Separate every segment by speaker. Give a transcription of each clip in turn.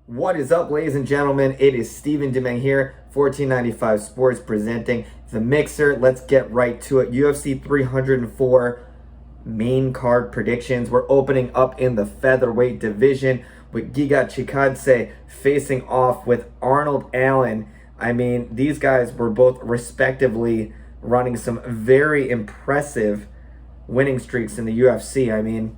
Speaker 1: What is up, ladies and gentlemen? It is Steven Dumeng here, 1495 Sports, presenting The Mixer. Let's get right to it. UFC 304 main card predictions. We're opening up in the featherweight division with Giga Chikadze facing off with Arnold Allen. I mean, these guys were both respectively running some very impressive winning streaks in the UFC. I mean,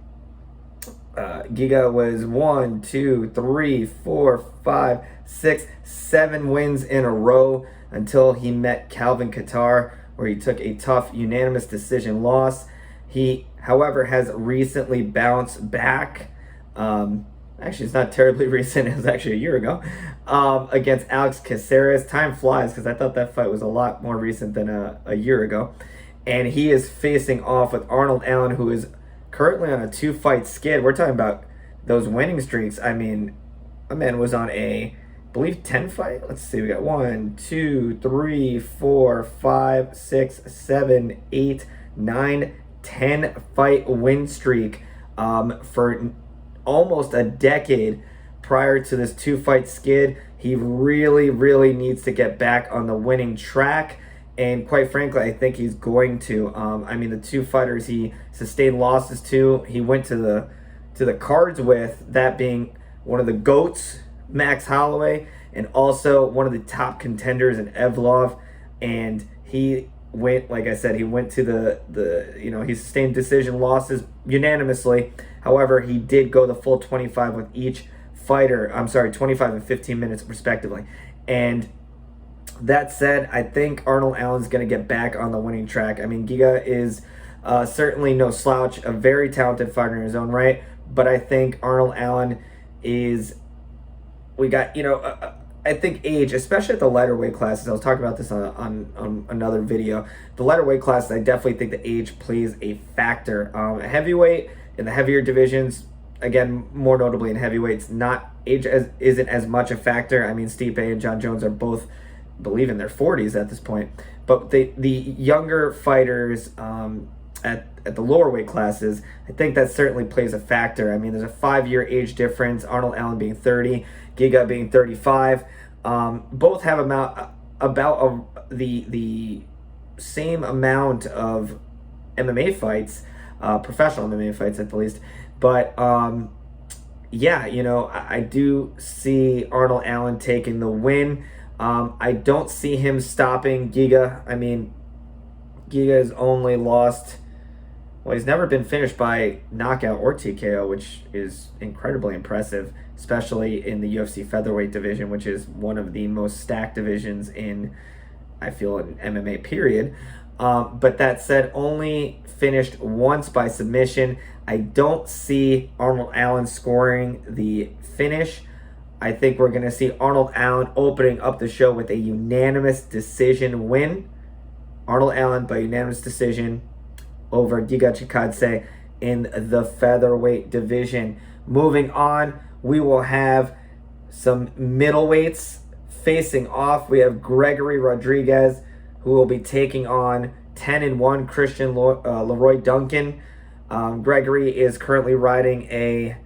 Speaker 1: Giga was 1, 2, 3, 4, 5, 6, 7 wins in a row until he met Calvin Kattar, where he took a tough unanimous decision loss. He, however, has recently bounced back. Actually, it's not terribly recent. It was actually a year ago against Alex Caceres. Time flies because I thought that fight was a lot more recent than a year ago. And he is facing off with Arnold Allen, who is currently on a 2-fight skid. We're talking about those winning streaks. I mean, a man was on I believe 10 fight. Let's see, we got 1, 2, 3, 4, 5, 6, 7, 8, 9, 10 fight win streak for almost a decade prior to this 2-fight skid. He really needs to get back on the winning track. And quite frankly, I think he's going to. I mean, the 2 fighters he sustained losses to, he went to the cards with, that being one of the GOATs, Max Holloway, and also one of the top contenders in Evlov. And he went, like I said, he went to he sustained decision losses unanimously. However, he did go the full 25 with each fighter. 25 and 15 minutes respectively. And that said, I think Arnold Allen's going to get back on the winning track. I mean, Giga is certainly no slouch, a very talented fighter in his own right, but I think Arnold Allen is, I think age, especially at the lighter weight classes, I was talking about this on another video, the lighter weight classes, I definitely think the age plays a factor. Heavyweight, in the heavier divisions, again, more notably in heavyweights, isn't as much a factor. I mean, Stipe and John Jones are both, believe in their 40s at this point, but the younger fighters at the lower weight classes, I think that certainly plays a factor. I mean, there's a 5-year age difference, Arnold Allen being 30, Giga being 35. Both have the same amount of MMA fights, professional MMA fights at the least, but yeah, I do see Arnold Allen taking the win. I don't see him stopping Giga. I mean, Giga has only lost, he's never been finished by knockout or TKO, which is incredibly impressive, especially in the UFC featherweight division, which is one of the most stacked divisions in, I feel, in MMA period. But that said, only finished once by submission. I don't see Arnold Allen scoring the finish. I think we're going to see Arnold Allen opening up the show with a unanimous decision win. Arnold Allen by unanimous decision over Giga Chikadze in the featherweight division. Moving on, we will have some middleweights facing off. We have Gregory Rodriguez, who will be taking on 10-1 Christian Leroy Duncan. Gregory is currently riding a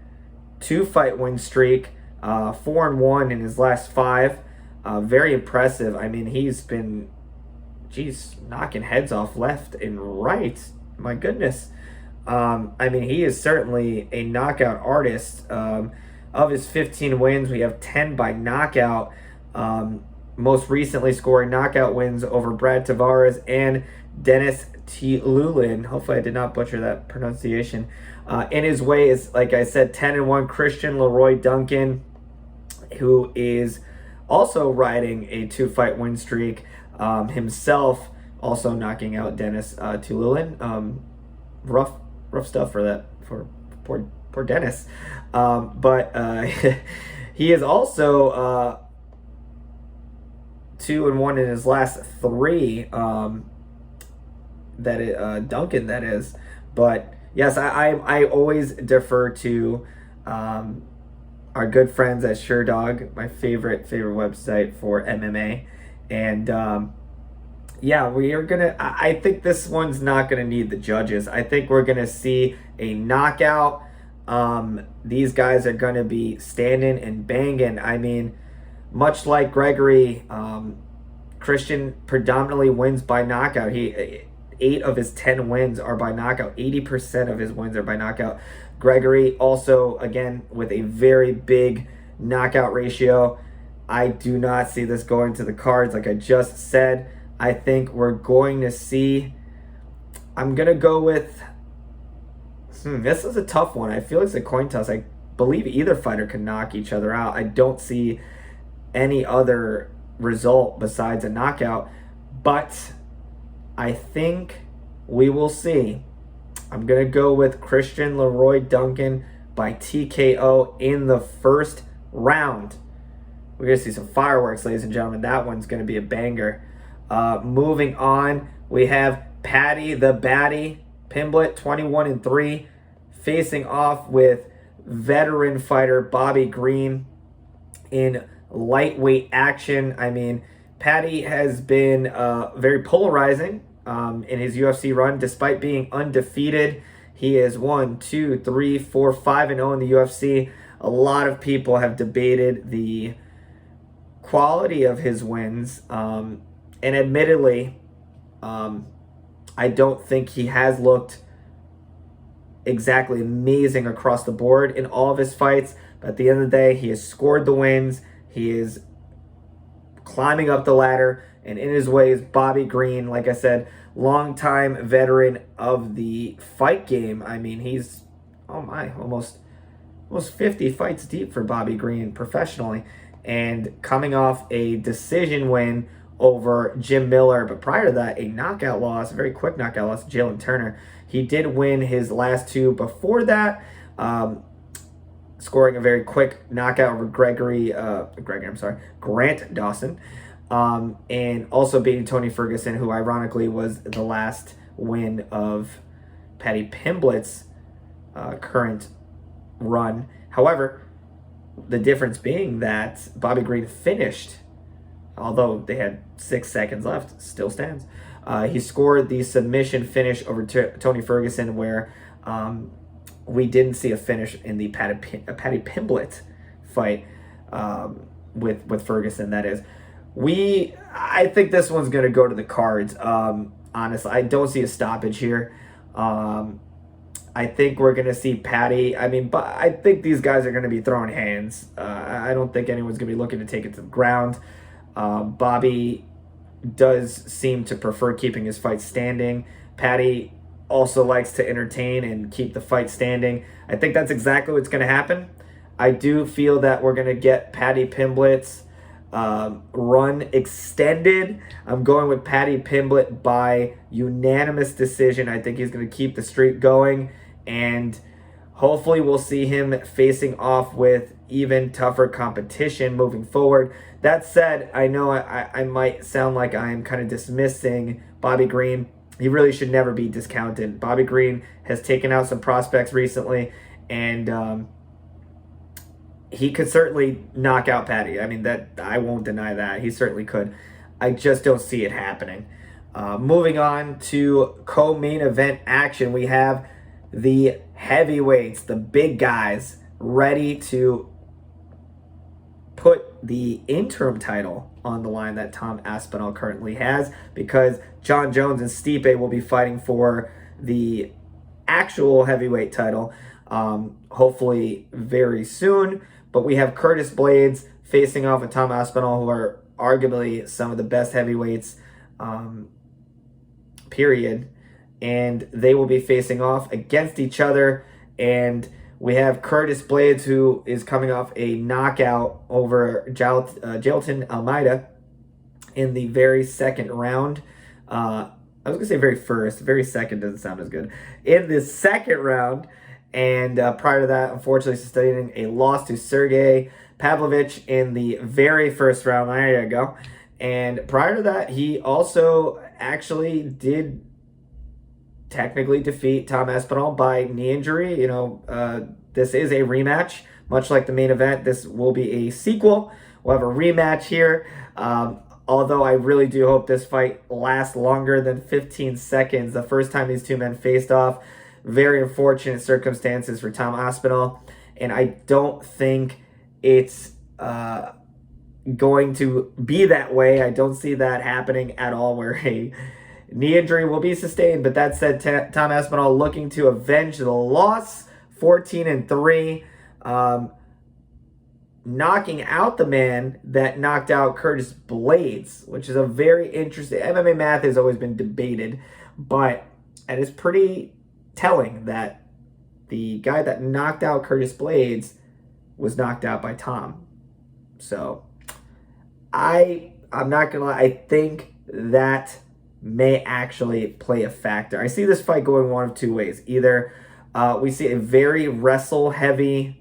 Speaker 1: 2-fight win streak. 4-1 in his last 5. Very impressive. I mean, he's been, knocking heads off left and right. My goodness. I mean, he is certainly a knockout artist. Of his 15 wins, we have 10 by knockout. Most recently scoring knockout wins over Brad Tavares and Dennis T. Lulin. Hopefully I did not butcher that pronunciation. In his way is, like I said, 10-1 Christian Leroy Duncan, who is also riding a 2-fight win streak himself, also knocking out Dennis Tululin. Rough stuff for poor Dennis. But he is also 2-1 in his last 3. Duncan, that is. But yes, I always defer to our good friends at SureDog, my favorite website for MMA. And yeah, I think this one's not gonna need the judges. I think we're gonna see a knockout. These guys are going to be standing and banging. I mean, much like Gregory, Christian predominantly wins by knockout. 8 of his 10 wins are by knockout. 80% of his wins are by knockout. Gregory also, again, with a very big knockout ratio. I do not see this going to the cards. Like I just said, I think we're going to see, I'm going to go with, this is a tough one. I feel like it's a coin toss. I believe either fighter can knock each other out. I don't see any other result besides a knockout, but I think we will see. I'm going to go with Christian Leroy Duncan by TKO in the first round. We're going to see some fireworks, ladies and gentlemen. That one's going to be a banger. Moving on, we have Paddy the Baddy Pimblett, 21-3, facing off with veteran fighter Bobby Green in lightweight action. I mean, Paddy has been very polarizing in his UFC run. Despite being undefeated, he is 1, 2, 3, 4, 5-0 in the UFC. A lot of people have debated the quality of his wins, and admittedly, I don't think he has looked exactly amazing across the board in all of his fights. But at the end of the day, he has scored the wins. He is climbing up the ladder, and in his way is Bobby Green. Like I said, longtime veteran of the fight game. I mean, he's, almost 50 fights deep for Bobby Green professionally, and coming off a decision win over Jim Miller. But prior to that, a knockout loss, a very quick knockout loss, Jalen Turner. He did win his last 2 before that, scoring a very quick knockout over Grant Dawson, and also beating Tony Ferguson, who ironically was the last win of Paddy Pimblett's current run. However, the difference being that Bobby Green finished, although they had 6 seconds left, still stands. He scored the submission finish over Tony Ferguson, where we didn't see a finish in the Paddy Pimblett fight with Ferguson, that is. I think this one's going to go to the cards. Honestly, I don't see a stoppage here. I think we're going to see Paddy. But I think these guys are going to be throwing hands. I don't think anyone's going to be looking to take it to the ground. Bobby does seem to prefer keeping his fight standing. Paddy also likes to entertain and keep the fight standing. I think that's exactly what's going to happen. I do feel that we're going to get Paddy Pimblett's run extended. I'm going with Paddy Pimblett by unanimous decision. I think he's going to keep the streak going, and hopefully we'll see him facing off with even tougher competition moving forward. That said, I know I might sound like I'm kind of dismissing Bobby Green. He really should never be discounted. Bobby Green has taken out some prospects recently, and he could certainly knock out Paddy. That I won't deny that. He certainly could. I just don't see it happening. Moving on to co-main event action, we have the heavyweights, the big guys, ready to put the interim title on the line that Tom Aspinall currently has, because John Jones and Stipe will be fighting for the actual heavyweight title, hopefully very soon. But we have Curtis Blades facing off with Tom Aspinall, who are arguably some of the best heavyweights, period. And they will be facing off against each other. And we have Curtis Blades, who is coming off a knockout over Jailton Almeida in the very second round. I was going to say very first. Very second doesn't sound as good. In the second round. And prior to that, unfortunately, sustaining a loss to Sergey Pavlovich in the very first round. There you go. And prior to that, he also actually did technically defeat Tom Aspinall by knee injury. This is a rematch. Much like the main event, this will be a sequel. We'll have a rematch here. Although I really do hope this fight lasts longer than 15 seconds. The first time these two men faced off, very unfortunate circumstances for Tom Aspinall, and I don't think it's going to be that way. I don't see that happening at all, where a knee injury will be sustained. But that said, Tom Aspinall looking to avenge the loss, 14-3. Knocking out the man that knocked out Curtis Blades, which is a very interesting. MMA math has always been debated, but it is pretty telling that the guy that knocked out Curtis Blades was knocked out by Tom. So I'm not gonna lie, I think that may actually play a factor. I see this fight going one of two ways. Either we see a very wrestle heavy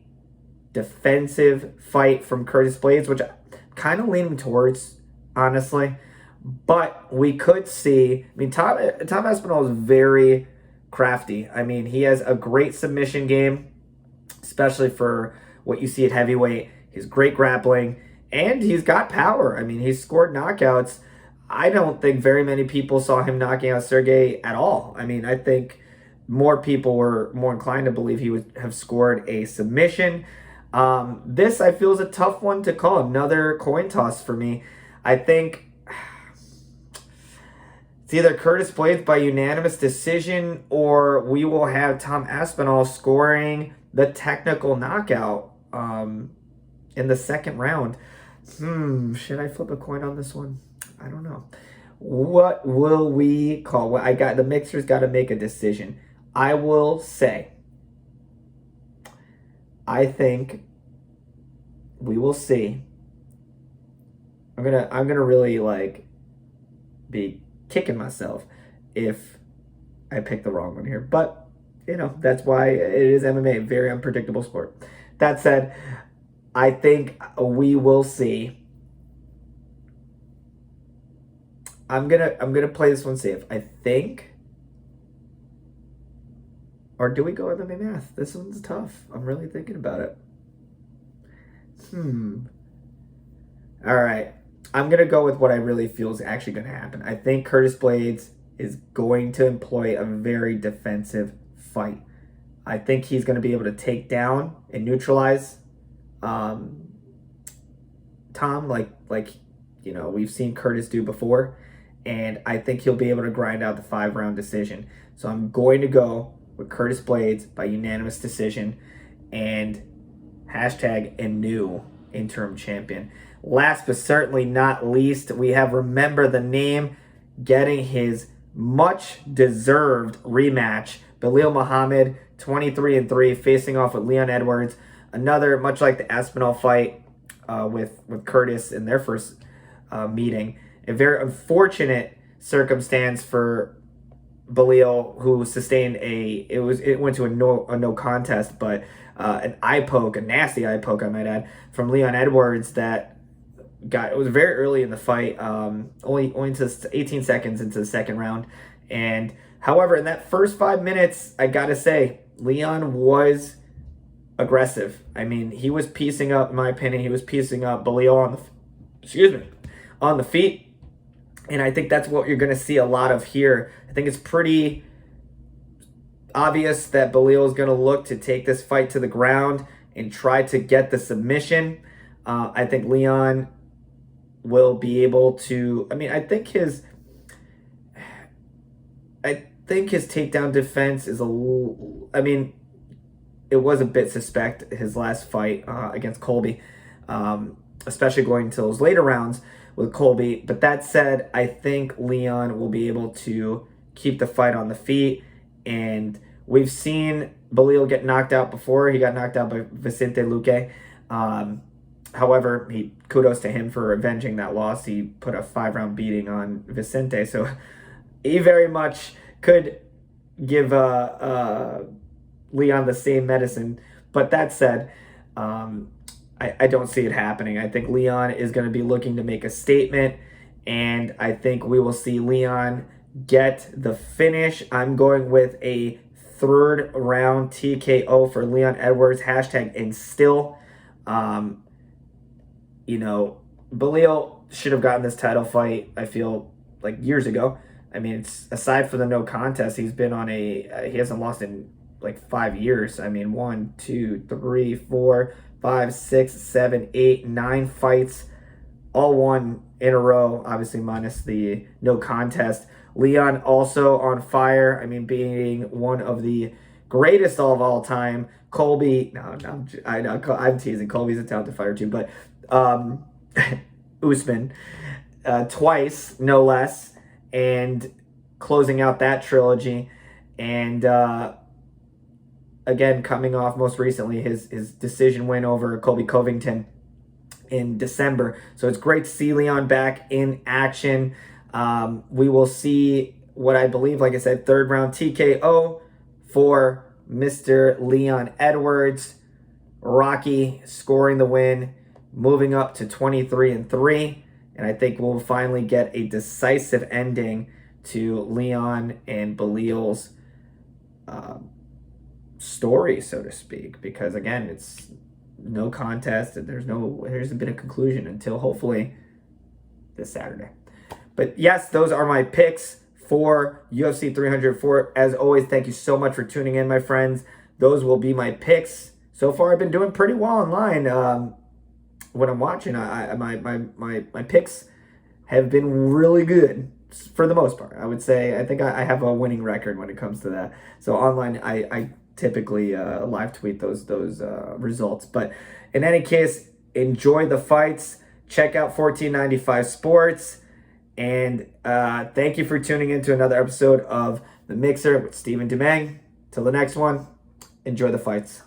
Speaker 1: defensive fight from Curtis Blades, which I'm kind of leaning towards, honestly. But we could see, I mean, Tom Aspinall is very crafty. I mean, he has a great submission game, especially for what you see at heavyweight. He's great grappling, and he's got power. I mean, he's scored knockouts. I don't think very many people saw him knocking out Sergey at all. I mean, I think more people were more inclined to believe he would have scored a submission. This, I feel, is a tough one to call. Another coin toss for me. I think it's either Curtis Blades by unanimous decision, or we will have Tom Aspinall scoring the technical knockout in the second round. Should I flip a coin on this one? I don't know. What will we call? Well, the mixer's got to make a decision. I will say, I think we will see. I'm gonna really be kicking myself if I pick the wrong one here. But that's why it is MMA, a very unpredictable sport. That said, I think we will see. I'm gonna play this one safe. I think. Or do we go MMA math? This one's tough. I'm really thinking about it. All right. I'm going to go with what I really feel is actually going to happen. I think Curtis Blades is going to employ a very defensive fight. I think he's going to be able to take down and neutralize Tom like we've seen Curtis do before. And I think he'll be able to grind out the 5-round decision. So I'm going to go with Curtis Blades by unanimous decision and hashtag a new interim champion. Last but certainly not least, we have Remember the Name getting his much deserved rematch. Belal Muhammad, 23-3, facing off with Leon Edwards. Another, much like the Aspinall fight with Curtis in their first meeting. A very unfortunate circumstance for Belal, who sustained it went to a no contest, but an eye poke, a nasty eye poke, I might add, from Leon Edwards that it was very early in the fight, only into 18 seconds into the second round. And however, in that first 5 minutes, I gotta say, Leon was aggressive. I mean, he was piecing up, in my opinion, Belal on the feet. And I think that's what you're going to see a lot of here. I think it's pretty obvious that Belal is going to look to take this fight to the ground and try to get the submission. I think Leon will be able to. I mean, I think his takedown defense is it was a bit suspect, his last fight against Colby, especially going into those later rounds with Colby. But that said, I think Leon will be able to keep the fight on the feet. And we've seen Belal get knocked out before. He got knocked out by Vicente Luque. However, kudos to him for avenging that loss. He put a 5-round beating on Vicente. So he very much could give Leon the same medicine. But that said, I don't see it happening. I think Leon is going to be looking to make a statement, and I think we will see Leon get the finish. I'm going with a 3rd round TKO for Leon Edwards, hashtag instill. Belal should have gotten this title fight, I feel, like years ago. I mean, it's aside from the no contest, he's been on he hasn't lost in like 5 years. I mean, 1, 2, 3, 4, 5, 6, 7, 8, 9 fights, all won in a row, obviously minus the no contest. Leon also on fire. I mean, being one of the greatest of all time. Colby, no, I know, I'm teasing. Colby's a talented fighter too, but Usman, twice, no less, and closing out that trilogy. And again, coming off most recently his decision win over Colby Covington in December. So it's great to see Leon back in action. We will see what I believe, like I said, third round TKO for Mr. Leon Edwards. Rocky scoring the win, moving up to 23-3. And I think we'll finally get a decisive ending to Leon and Belisle's story, so to speak. Because again, it's no contest, and there hasn't been a conclusion until hopefully this Saturday. But yes, those are my picks for UFC 304. As always, thank you so much for tuning in, my friends. Those will be my picks. So far, I've been doing pretty well online. When I'm watching, my picks have been really good for the most part. I would say I think I have a winning record when it comes to that. So online, I typically live tweet those results. But in any case, enjoy the fights. Check out 1495 Sports. And thank you for tuning in to another episode of The Mixer with Steven Dumeng. Till the next one, enjoy the fights.